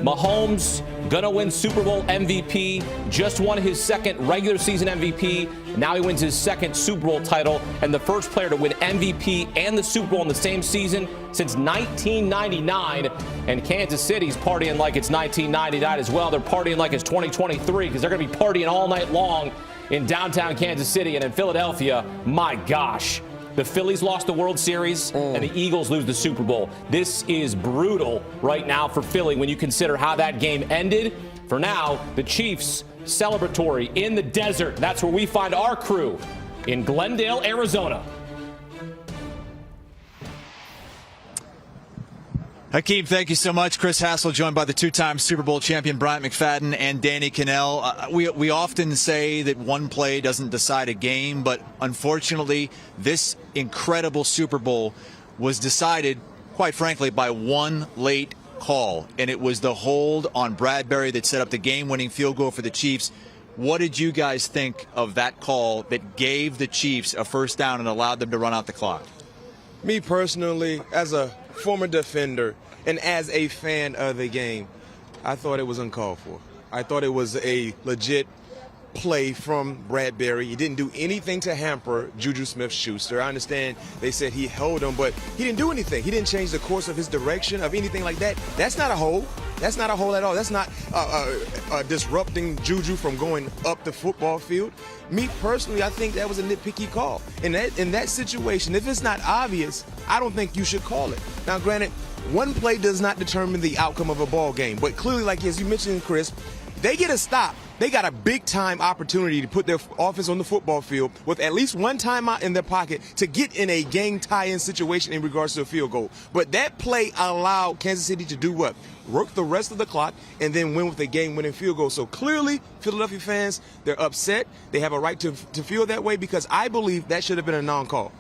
Mahomes gonna win Super Bowl MVP, just won his second regular season MVP. Now he wins his second Super Bowl title and the first player to win MVP and the Super Bowl in the same season since 1999. And Kansas City's partying like it's 1999 as well. They're partying like it's 2023 because they're gonna be partying all night long in downtown Kansas City. And in Philadelphia, my gosh, the Phillies lost the World Series and the Eagles lose the Super Bowl. This is brutal right now for Philly when you consider how that game ended. For now, the Chiefs celebratory in the desert. That's where we find our crew in Glendale, Arizona. Hakeem, thank you so much. Chris Hassel joined by the two-time Super Bowl champion Bryant McFadden and Danny Kanell. We often say that one play doesn't decide a game, but unfortunately, this incredible Super Bowl was decided, quite frankly, by one late call, and it was the hold on Bradbury that set up the game-winning field goal for the Chiefs. What did you guys think of that call that gave the Chiefs a first down and allowed them to run out the clock? Me personally, as a former defender and as a fan of the game, I thought it was uncalled for. I thought it was a legit play from Bradbury. He didn't do anything to hamper Juju Smith-Schuster. I understand they said he held him, but he didn't do anything. He didn't change the course of his direction of anything like that. That's not a hold. That's not a hold at all. That's not disrupting Juju from going up the football field. Me personally, I think that was a nitpicky call. In that situation, if it's not obvious, I don't think you should call it. Now, granted, one play does not determine the outcome of a ball game, but clearly, like as you mentioned, Chris, they get a stop. They got a big-time opportunity to put their offense on the football field with at least one timeout in their pocket to get in a game tie-in situation in regards to a field goal. But that play allowed Kansas City to do what? Work the rest of the clock and then win with a game-winning field goal. So clearly, Philadelphia fans, they're upset. They have a right to feel that way because I believe that should have been a non-call.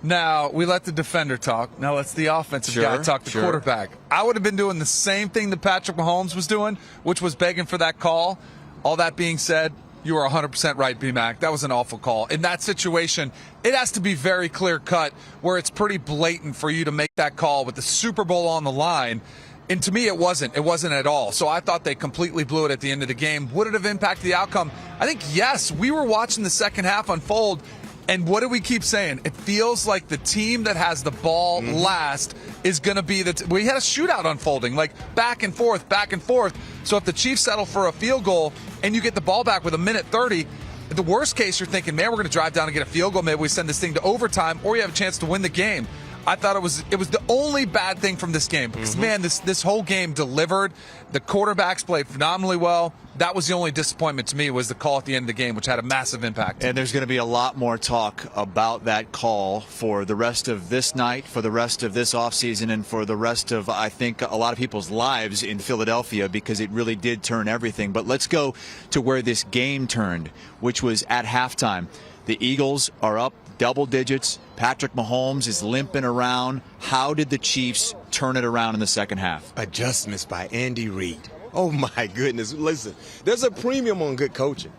Now, we let the defender talk. Now let's the offensive guy talk, the quarterback. I would have been doing the same thing that Patrick Mahomes was doing, which was begging for that call. All that being said, you are 100% right, B-Mac. That was an awful call. In that situation, it has to be very clear-cut where it's pretty blatant for you to make that call with the Super Bowl on the line. And to me, it wasn't. It wasn't at all. So I thought they completely blew it at the end of the game. Would it have impacted the outcome? I think, yes. We were watching the second half unfold. And what do we keep saying? It feels like the team that has the ball last is going to be we had a shootout unfolding, like back and forth, back and forth. So if the Chiefs settle for a field goal and you get the ball back with 1:30, the worst case you're thinking, man, we're going to drive down and get a field goal. Maybe we send this thing to overtime, or you have a chance to win the game. I thought it was the only bad thing from this game because, man, this whole game delivered. The quarterbacks played phenomenally well. That was the only disappointment to me was the call at the end of the game, which had a massive impact. And there's going to be a lot more talk about that call for the rest of this night, for the rest of this offseason, and for the rest of, I think, a lot of people's lives in Philadelphia because it really did turn everything. But let's go to where this game turned, which was at halftime. The Eagles are up double digits. Patrick Mahomes is limping around. How did the Chiefs turn it around in the second half? Adjustments by Andy Reid. Oh, my goodness. Listen, there's a premium on good coaching.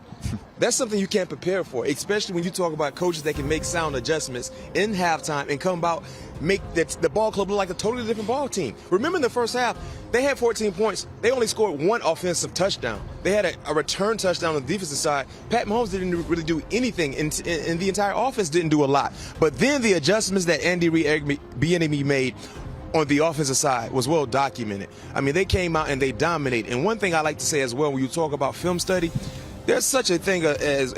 That's something you can't prepare for, especially when you talk about coaches that can make sound adjustments in halftime and come about, make the ball club look like a totally different ball team. Remember in the first half, they had 14 points. They only scored one offensive touchdown. They had a return touchdown on the defensive side. Pat Mahomes didn't really do anything, and the entire offense didn't do a lot. But then the adjustments that Andy Reid made on the offensive side was well documented. I mean, they came out and they dominated. And one thing I like to say as well, when you talk about film study, there's such a thing as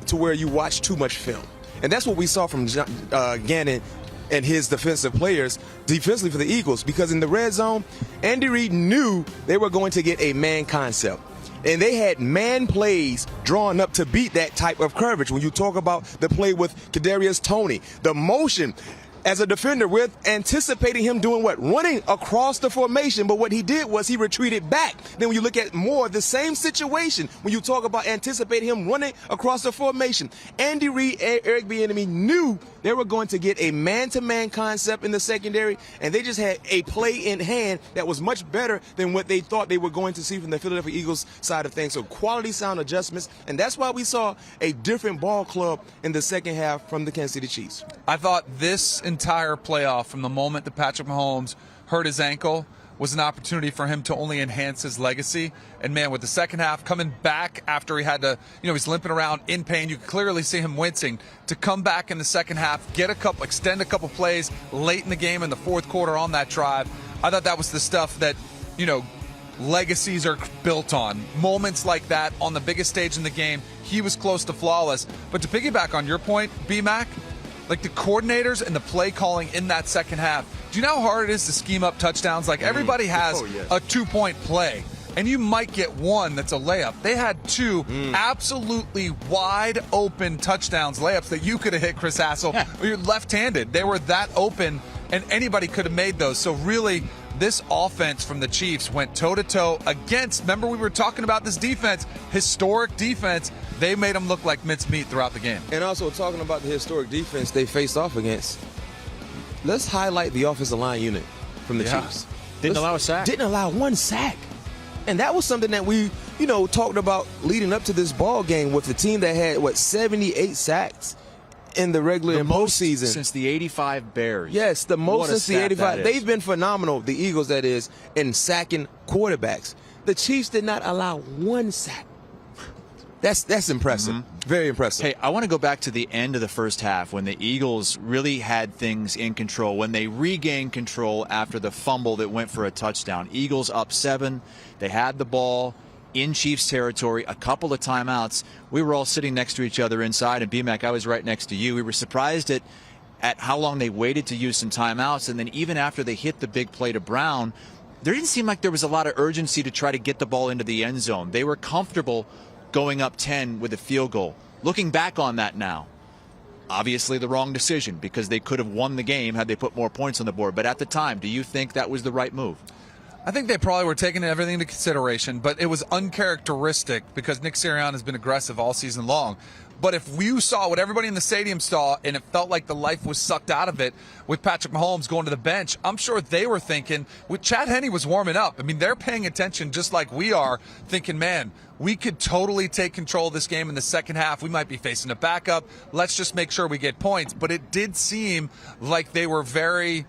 to where you watch too much film. And that's what we saw from Gannon and his defensive players defensively for the Eagles, because in the red zone, Andy Reid knew they were going to get a man concept. And they had man plays drawn up to beat that type of coverage. When you talk about the play with Kadarius Toney, the motion as a defender, we're anticipating him doing what? Running across the formation, but what he did was he retreated back. Then when you look at more of the same situation, when you talk about anticipating him running across the formation, Andy Reid and Eric Bieniemy knew they were going to get a man-to-man concept in the secondary, and they just had a play in hand that was much better than what they thought they were going to see from the Philadelphia Eagles side of things. So quality sound adjustments, and that's why we saw a different ball club in the second half from the Kansas City Chiefs. I thought this entire playoff, from the moment that Patrick Mahomes hurt his ankle, was an opportunity for him to only enhance his legacy. And man, with the second half coming back after he had to, he's limping around in pain. You could clearly see him wincing. To come back in the second half, extend a couple plays late in the game in the fourth quarter on that drive. I thought that was the stuff that, legacies are built on. Moments like that on the biggest stage in the game, he was close to flawless. But to piggyback on your point, B-Mac, like the coordinators and the play calling in that second half, do you know how hard it is to scheme up touchdowns? Like everybody has a 2-point play, and you might get one that's a layup. They had two absolutely wide open touchdowns, layups that you could have hit, Chris Hassel. You're left-handed. They were that open, and anybody could have made those. So really, this offense from the Chiefs went toe-to-toe against, remember we were talking about this defense, historic defense. They made them look like mincemeat throughout the game. And also talking about the historic defense they faced off against, let's highlight the offensive line unit from the Chiefs. Didn't allow a sack. Didn't allow one sack. And that was something that we, talked about leading up to this ball game with the team that had, 78 sacks in the regular and postseason. Since the 85 Bears. Yes, the most since the 85. They've been phenomenal, the Eagles that is, in sacking quarterbacks. The Chiefs did not allow one sack. That's impressive. Very impressive. Hey, I want to go back to the end of the first half when the Eagles really had things in control, when they regained control after the fumble that went for a touchdown. Eagles up 7. They had the ball in Chiefs territory, a couple of timeouts. We were all sitting next to each other inside, and B-Mac, I was right next to you. We were surprised at how long they waited to use some timeouts, and then even after they hit the big play to Brown, there didn't seem like there was a lot of urgency to try to get the ball into the end zone. They were comfortable going up 10 with a field goal. Looking back on that now, obviously the wrong decision because they could have won the game had they put more points on the board. But at the time, do you think that was the right move? I think they probably were taking everything into consideration, but it was uncharacteristic because Nick Sirianni has been aggressive all season long. But if you saw what everybody in the stadium saw and it felt like the life was sucked out of it with Patrick Mahomes going to the bench, I'm sure they were thinking, with Chad Henne was warming up. I mean, they're paying attention just like we are, thinking, man, we could totally take control of this game in the second half. We might be facing a backup. Let's just make sure we get points. But it did seem like they were very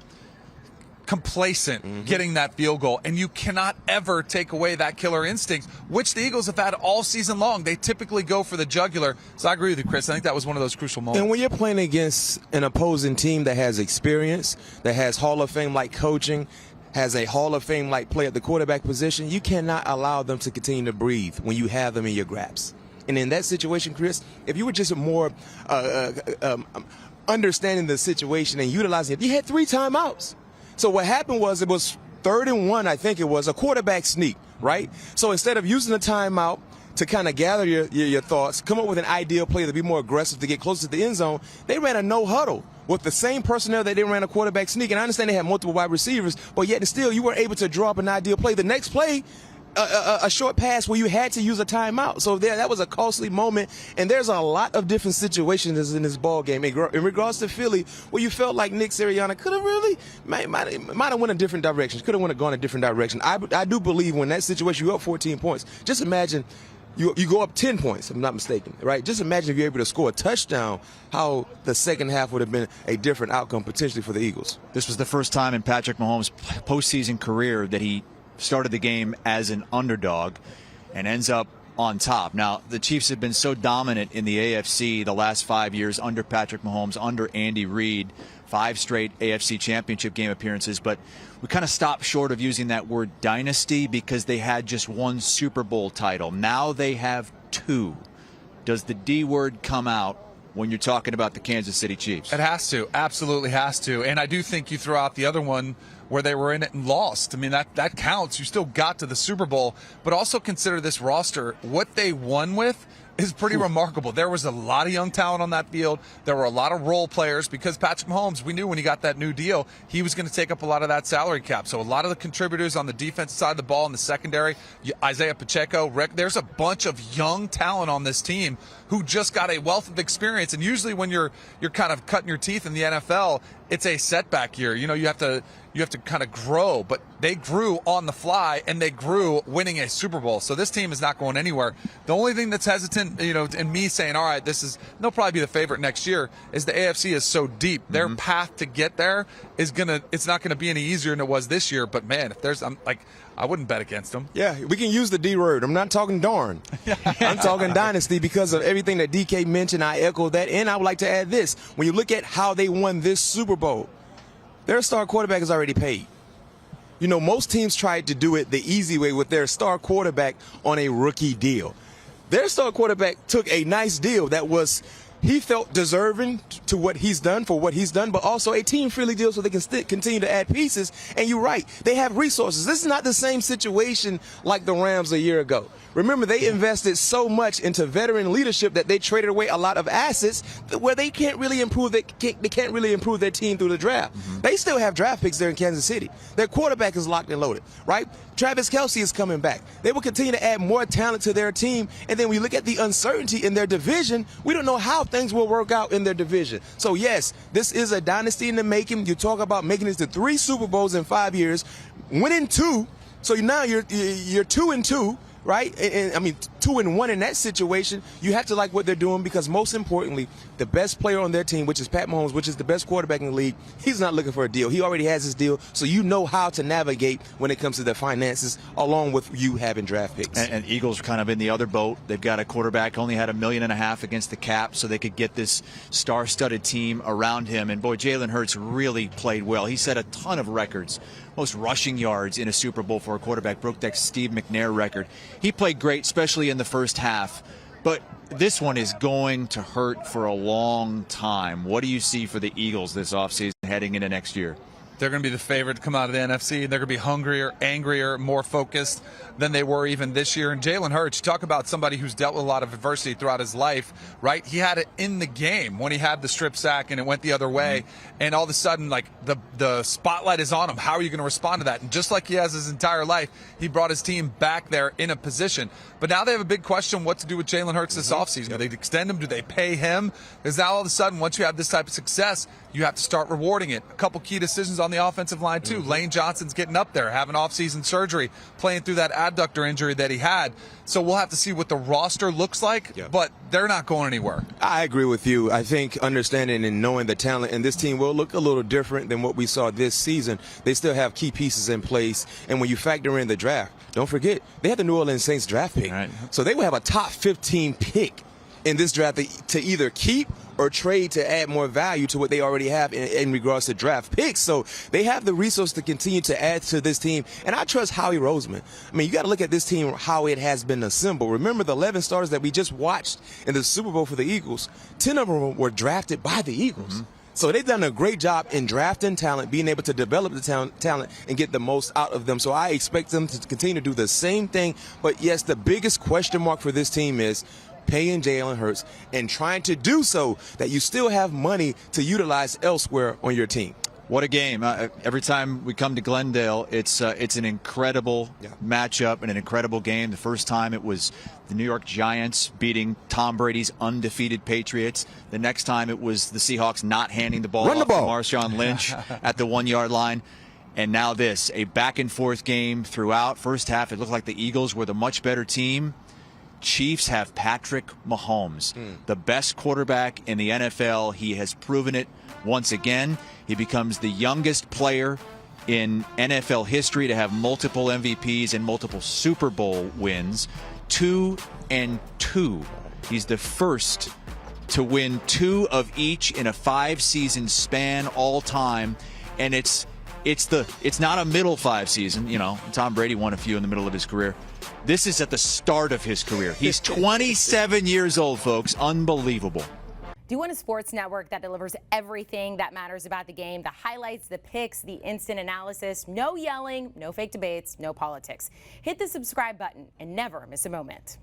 complacent getting that field goal, and you cannot ever take away that killer instinct, which the Eagles have had all season long. They typically go for the jugular. So I agree with you, Chris. I think that was one of those crucial moments. And when you're playing against an opposing team that has experience, that has Hall of Fame-like coaching, has a Hall of Fame-like play at the quarterback position, you cannot allow them to continue to breathe when you have them in your grasp. And in that situation, Chris, if you were just more understanding the situation and utilizing it, you had 3 timeouts. So what happened was it was 3rd and 1, I think it was, a quarterback sneak, right? So instead of using the timeout to kind of gather your thoughts, come up with an ideal play to be more aggressive to get closer to the end zone, they ran a no huddle with the same personnel that they ran a quarterback sneak. And I understand they had multiple wide receivers, but yet and still you were able to draw up an ideal play. The next play, a short pass where you had to use a timeout. So that was a costly moment. And there's a lot of different situations in this ball game in regards to Philly where you felt like Nick Sirianni could have really might have went a different direction. Could have gone a different direction. I do believe when that situation you're up 14 points. Just imagine you go up 10 points. If I'm not mistaken, right? Just imagine if you're able to score a touchdown. How the second half would have been a different outcome potentially for the Eagles. This was the first time in Patrick Mahomes' postseason career that he started the game as an underdog and ends up on top. Now, the Chiefs have been so dominant in the AFC the last 5 years under Patrick Mahomes, under Andy Reid, 5 straight AFC championship game appearances, but we kind of stopped short of using that word dynasty because they had just 1 Super Bowl title. Now they have 2. Does the D word come out when you're talking about the Kansas City Chiefs? It has to. Absolutely has to. And I do think you throw out the other one where they were in it and lost. I mean, that counts. You still got to the Super Bowl. But also consider this roster. What they won with is pretty remarkable. There was a lot of young talent on that field. There were a lot of role players because Patrick Mahomes, we knew when he got that new deal, he was going to take up a lot of that salary cap. So a lot of the contributors on the defensive side of the ball in the secondary, Isaiah Pacheco, there's a bunch of young talent on this team who just got a wealth of experience. And usually when you're kind of cutting your teeth in the NFL, it's a setback year. You have to kind of grow, but they grew on the fly and they grew winning a Super Bowl. So this team is not going anywhere. The only thing that's hesitant, in me saying, all right, they'll probably be the favorite next year, is the AFC is so deep. Their path to get there it's not going to be any easier than it was this year. But man, I wouldn't bet against them. Yeah, we can use the D word. I'm not talking darn. I'm talking dynasty because of everything that DK mentioned. I echo that. And I would like to add this. When you look at how they won this Super Bowl, their star quarterback is already paid. Most teams tried to do it the easy way with their star quarterback on a rookie deal. Their star quarterback took a nice deal that was, he felt deserving to what he's done, but also a team-friendly deal so they can continue to add pieces. And you're right, they have resources. This is not the same situation like the Rams a year ago. Remember, they invested so much into veteran leadership that they traded away a lot of assets where they can't really improve. They can't really improve their team through the draft. They still have draft picks there in Kansas City. Their quarterback is locked and loaded, right? Travis Kelce is coming back. They will continue to add more talent to their team. And then we look at the uncertainty in their division. We don't know how things will work out in their division. So yes, this is a dynasty in the making. You talk about making it to 3 Super Bowls in 5 years, winning 2. So now you're 2-2. Right? And I mean, 2-1 in that situation. You have to like what they're doing because most importantly, the best player on their team, which is Pat Mahomes, which is the best quarterback in the league, he's not looking for a deal. He already has his deal. So you know how to navigate when it comes to the finances along with you having draft picks. And Eagles are kind of in the other boat. They've got a quarterback, only had $1.5 million against the cap so they could get this star-studded team around him. And boy, Jalen Hurts really played well. He set a ton of records. Most rushing yards in a Super Bowl for a quarterback, broke that Steve McNair record. He played great, especially in the first half. But this one is going to hurt for a long time. What do you see for the Eagles this offseason heading into next year? They're going to be the favorite to come out of the NFC. They're going to be hungrier, angrier, more focused than they were even this year. And Jalen Hurts, you talk about somebody who's dealt with a lot of adversity throughout his life, right? He had it in the game when he had the strip sack and it went the other way. And all of a sudden, like, the spotlight is on him. How are you going to respond to that? And just like he has his entire life, he brought his team back there in a position. But now they have a big question what to do with Jalen Hurts this offseason. Do they extend him? Do they pay him? Because now all of a sudden, once you have this type of success, you have to start rewarding it. A couple key decisions on the offensive line, too. Lane Johnson's getting up there, having offseason surgery, playing through that adductor injury that he had. So we'll have to see what the roster looks like, but they're not going anywhere. I agree with you. I think understanding and knowing the talent in this team will look a little different than what we saw this season. They still have key pieces in place. And when you factor in the draft, don't forget, they had the New Orleans Saints draft pick. Right. So they will have a top 15 pick in this draft to either keep or trade to add more value to what they already have in regards to draft picks. So they have the resource to continue to add to this team. And I trust Howie Roseman. I mean, you got to look at this team, how it has been assembled. Remember the 11 starters that we just watched in the Super Bowl for the Eagles, 10 of them were drafted by the Eagles. So they've done a great job in drafting talent, being able to develop the talent and get the most out of them. So I expect them to continue to do the same thing. But yes, the biggest question mark for this team is paying Jalen Hurts and trying to do so that you still have money to utilize elsewhere on your team. What a game. Every time we come to Glendale, it's an incredible matchup and an incredible game. The first time it was the New York Giants beating Tom Brady's undefeated Patriots. The next time it was the Seahawks not handing the ball off to Marshawn Lynch at the 1-yard line. And now this, a back-and-forth game throughout. First half, it looked like the Eagles were the much better team. Chiefs have Patrick Mahomes, the best quarterback in the NFL. He has proven it once again. He becomes the youngest player in NFL history to have multiple MVPs and multiple Super Bowl wins. 2-2. He's the first to win 2 of each in a 5-season span all time. And it's not a middle 5 season. You know, Tom Brady won a few in the middle of his career. This is at the start of his career. He's 27 years old, folks. Unbelievable. Do you want a sports network that delivers everything that matters about the game? The highlights, the picks, the instant analysis, no yelling, no fake debates, no politics. Hit the subscribe button and never miss a moment.